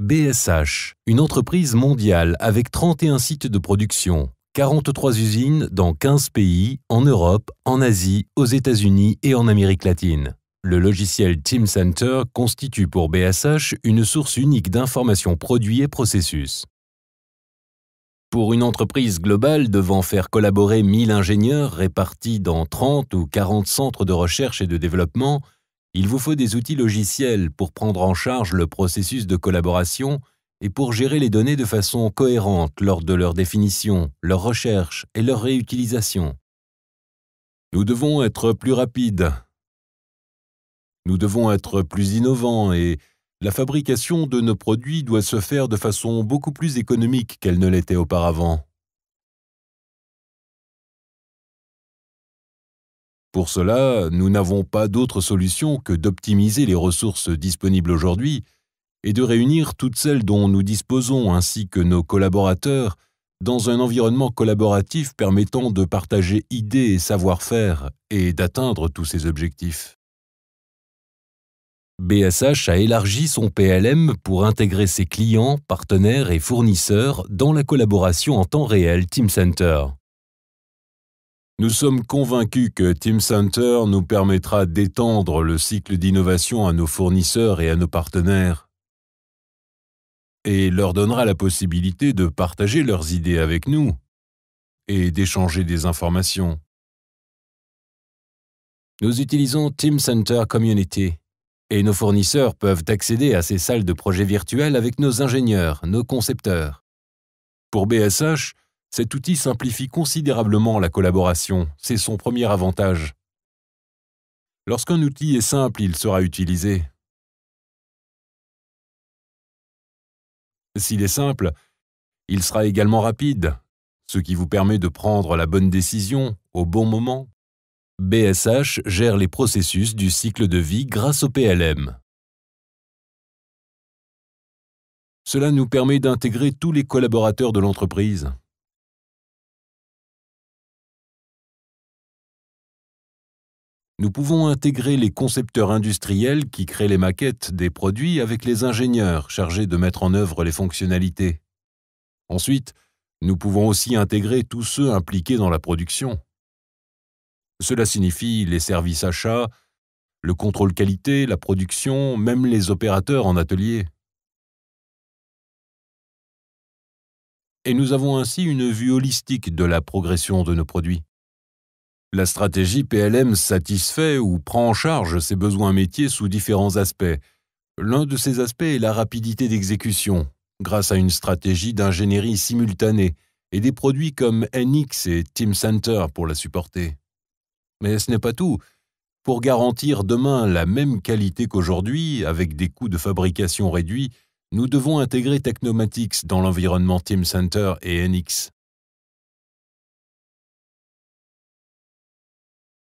BSH, une entreprise mondiale avec 31 sites de production, 43 usines dans 15 pays, en Europe, en Asie, aux États-Unis et en Amérique latine. Le logiciel Teamcenter constitue pour BSH une source unique d'informations produits et processus. Pour une entreprise globale devant faire collaborer 1000 ingénieurs répartis dans 30 ou 40 centres de recherche et de développement, il vous faut des outils logiciels pour prendre en charge le processus de collaboration et pour gérer les données de façon cohérente lors de leur définition, leur recherche et leur réutilisation. Nous devons être plus rapides. Nous devons être plus innovants et la fabrication de nos produits doit se faire de façon beaucoup plus économique qu'elle ne l'était auparavant. Pour cela, nous n'avons pas d'autre solution que d'optimiser les ressources disponibles aujourd'hui et de réunir toutes celles dont nous disposons ainsi que nos collaborateurs dans un environnement collaboratif permettant de partager idées et savoir-faire et d'atteindre tous ces objectifs. BSH a élargi son PLM pour intégrer ses clients, partenaires et fournisseurs dans la collaboration en temps réel Teamcenter. Nous sommes convaincus que Teamcenter nous permettra d'étendre le cycle d'innovation à nos fournisseurs et à nos partenaires et leur donnera la possibilité de partager leurs idées avec nous et d'échanger des informations. Nous utilisons Teamcenter Community et nos fournisseurs peuvent accéder à ces salles de projet virtuelles avec nos ingénieurs, nos concepteurs. Pour BSH, cet outil simplifie considérablement la collaboration, c'est son premier avantage. Lorsqu'un outil est simple, il sera utilisé. S'il est simple, il sera également rapide, ce qui vous permet de prendre la bonne décision au bon moment. BSH gère les processus du cycle de vie grâce au PLM. Cela nous permet d'intégrer tous les collaborateurs de l'entreprise. Nous pouvons intégrer les concepteurs industriels qui créent les maquettes des produits avec les ingénieurs chargés de mettre en œuvre les fonctionnalités. Ensuite, nous pouvons aussi intégrer tous ceux impliqués dans la production. Cela signifie les services achats, le contrôle qualité, la production, même les opérateurs en atelier. Et nous avons ainsi une vue holistique de la progression de nos produits. La stratégie PLM satisfait ou prend en charge ses besoins métiers sous différents aspects. L'un de ces aspects est la rapidité d'exécution, grâce à une stratégie d'ingénierie simultanée et des produits comme NX et Teamcenter pour la supporter. Mais ce n'est pas tout. Pour garantir demain la même qualité qu'aujourd'hui, avec des coûts de fabrication réduits, nous devons intégrer Technomatics dans l'environnement Teamcenter et NX.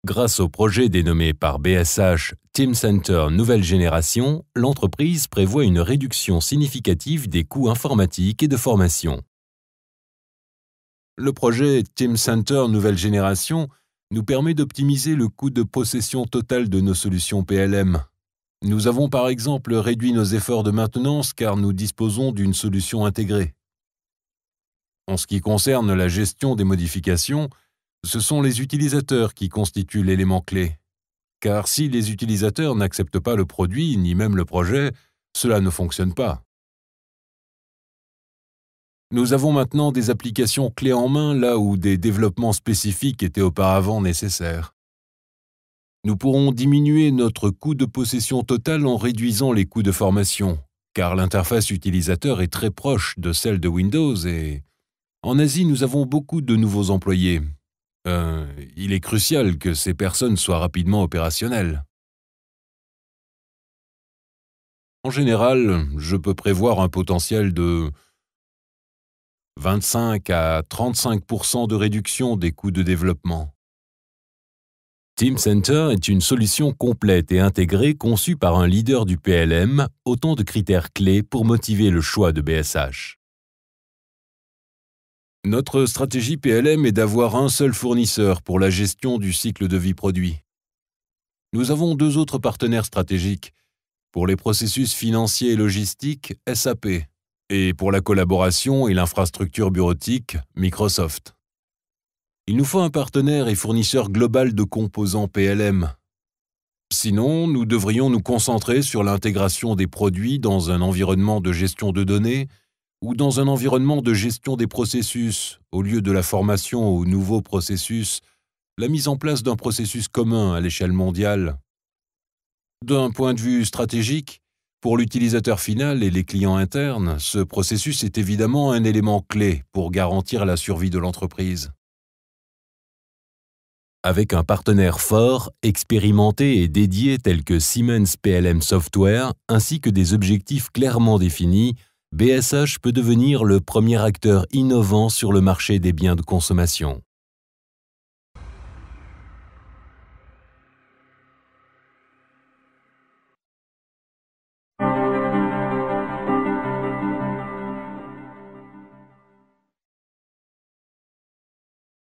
Grâce au projet dénommé par BSH Teamcenter Nouvelle Génération, l'entreprise prévoit une réduction significative des coûts informatiques et de formation. Le projet Teamcenter Nouvelle Génération nous permet d'optimiser le coût de possession totale de nos solutions PLM. Nous avons par exemple réduit nos efforts de maintenance car nous disposons d'une solution intégrée. En ce qui concerne la gestion des modifications, ce sont les utilisateurs qui constituent l'élément clé. Car si les utilisateurs n'acceptent pas le produit, ni même le projet, cela ne fonctionne pas. Nous avons maintenant des applications clés en main là où des développements spécifiques étaient auparavant nécessaires. Nous pourrons diminuer notre coût de possession totale en réduisant les coûts de formation, car l'interface utilisateur est très proche de celle de Windows et en Asie, nous avons beaucoup de nouveaux employés. Il est crucial que ces personnes soient rapidement opérationnelles. En général, je peux prévoir un potentiel de 25 à 35% de réduction des coûts de développement. Teamcenter est une solution complète et intégrée conçue par un leader du PLM, autant de critères clés pour motiver le choix de BSH. Notre stratégie PLM est d'avoir un seul fournisseur pour la gestion du cycle de vie produit. Nous avons 2 autres partenaires stratégiques. Pour les processus financiers et logistiques, SAP. Et pour la collaboration et l'infrastructure bureautique, Microsoft. Il nous faut un partenaire et fournisseur global de composants PLM. Sinon, nous devrions nous concentrer sur l'intégration des produits dans un environnement de gestion de données ou dans un environnement de gestion des processus, au lieu de la formation aux nouveaux processus, la mise en place d'un processus commun à l'échelle mondiale. D'un point de vue stratégique, pour l'utilisateur final et les clients internes, ce processus est évidemment un élément clé pour garantir la survie de l'entreprise. Avec un partenaire fort, expérimenté et dédié tel que Siemens PLM Software, ainsi que des objectifs clairement définis, BSH peut devenir le premier acteur innovant sur le marché des biens de consommation.